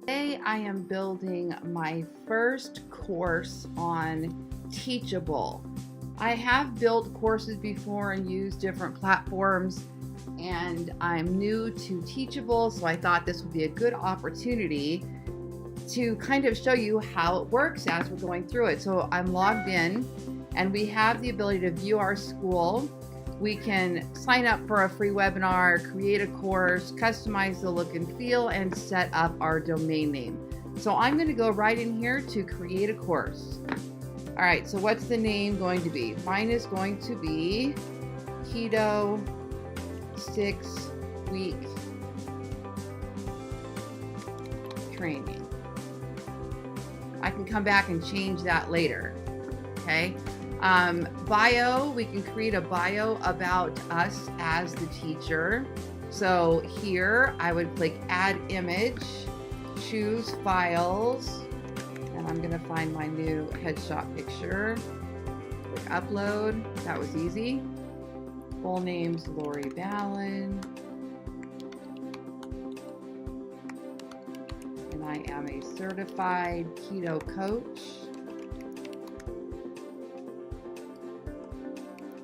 Today I am building my first course on Teachable. I have built courses before and used different platforms, and I'm new to Teachable, so I thought this would be a good opportunity to kind of show you how it works as we're going through it. So I'm logged in and we have the ability to view our school. We can sign up for a free webinar, create a course, customize the look and feel, and set up our domain name. So I'm going to go right in here to create a course. All right, so what's the name going to be? Mine is going to be Keto 6-Week Training. I can come back and change that later, okay? Bio, we can create a bio about us as the teacher. So here I would click add image, choose files, and I'm gonna find my new headshot picture. Click upload, that was easy. Full name's Lori Ballen. And I am a certified keto coach.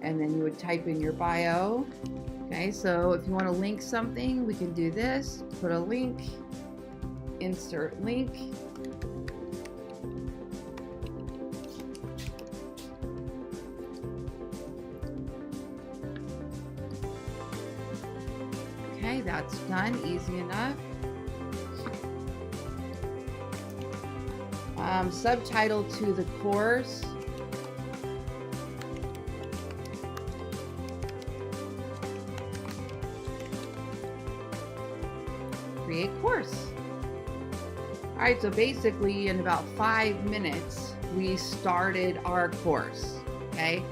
And then you would type in your bio. Okay, so if you want to link something, we can do this. Put a link, insert link. Okay, that's done, easy enough. Subtitle to the course. Create course. All right, so basically in about 5 minutes, we started our course, okay?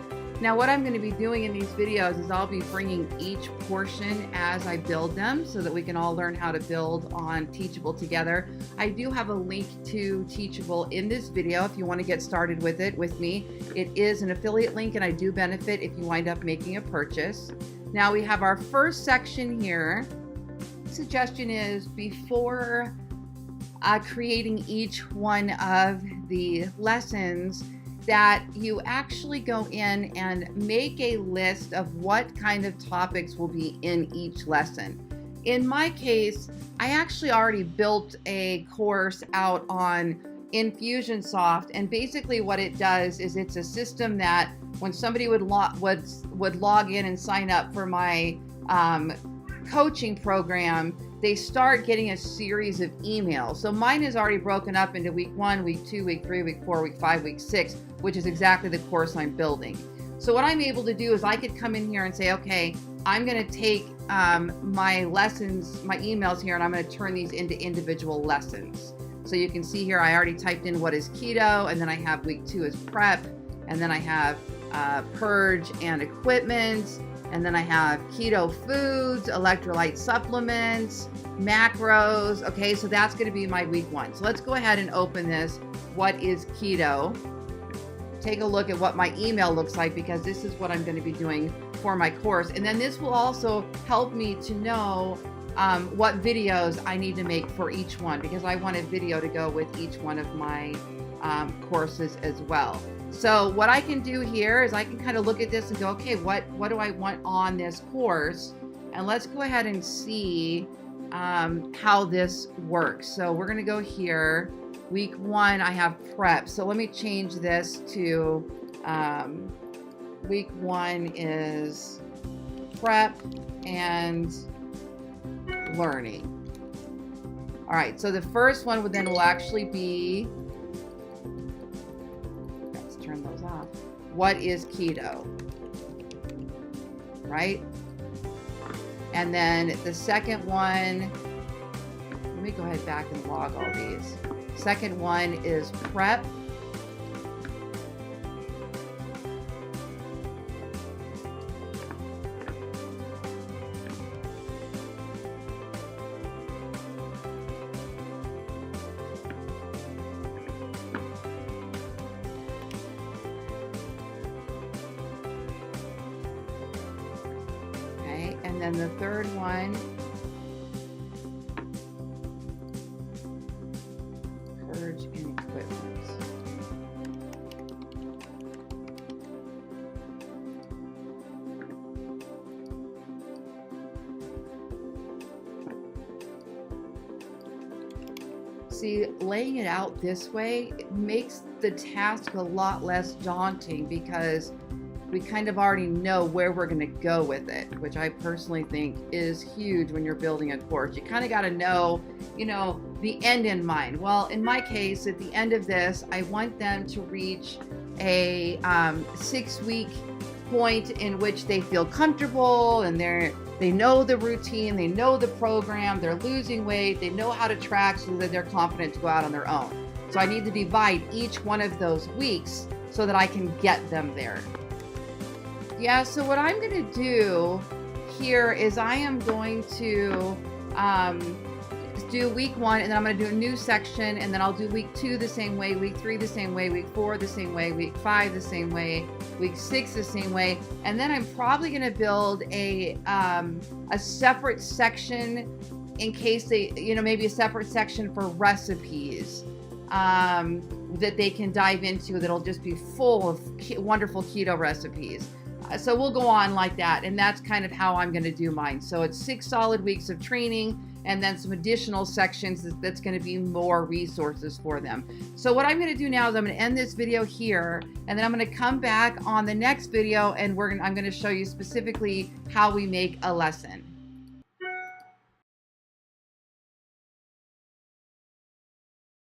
Now what I'm gonna be doing in these videos is I'll be bringing each portion as I build them so that we can all learn how to build on Teachable together. I do have a link to Teachable in this video if you wanna get started with it with me. It is an affiliate link and I do benefit if you wind up making a purchase. Now we have our first section here. Suggestion is before creating each one of the lessons that you actually go in and make a list of what kind of topics will be in each lesson. In my case, I actually already built a course out on Infusionsoft, and basically what it does is it's a system that when somebody would log in and sign up for my coaching program, they start getting a series of emails. So mine is already broken up into week 1, week 2, week 3, week 4, week 5, week 6, which is exactly the course I'm building. So what I'm able to do is I could come in here and say, okay, I'm gonna take my lessons, my emails here, and I'm gonna turn these into individual lessons. So you can see here, I already typed in what is keto, and then I have week 2 is prep, and then I have purge and equipment, and then I have keto foods, electrolyte supplements, macros. Okay, so that's gonna be my week 1. So let's go ahead and open this. What is keto? Take a look at what my email looks like because this is what I'm gonna be doing for my course. And then this will also help me to know what videos I need to make for each one because I want a video to go with each one of my courses as well. So what I can do here is I can kind of look at this and go, okay, what do I want on this course? And let's go ahead and see how this works. So we're gonna go here. Week 1, I have prep. So let me change this to week 1 is prep and learning. All right, so the first one would then will actually be, turn those off. What is keto? Right? And then the second one, let me go ahead back and log all these. Second one is prep. And then the third one equipment. See, laying it out this way, it makes the task a lot less daunting because we kind of already know where we're going to go with it, which I personally think is huge when you're building a course. You kind of got to know, the end in mind. Well, in my case, at the end of this, I want them to reach a 6-week point in which they feel comfortable and they know the routine, they know the program, they're losing weight, they know how to track so that they're confident to go out on their own. So I need to divide each one of those weeks so that I can get them there. Yeah, so what I'm going to do here is I am going to do week 1, and then I'm going to do a new section, and then I'll do week 2 the same way, week 3 the same way, week 4 the same way, week 5 the same way, week 6 the same way, and then I'm probably going to build a separate section in case they, maybe a separate section for recipes that they can dive into that'll just be full of wonderful keto recipes. So we'll go on like that, and that's kind of how I'm going to do mine. So it's 6 solid weeks of training, and then some additional sections that's going to be more resources for them. So what I'm going to do now is I'm going to end this video here, and then I'm going to come back on the next video, and I'm going to show you specifically how we make a lesson.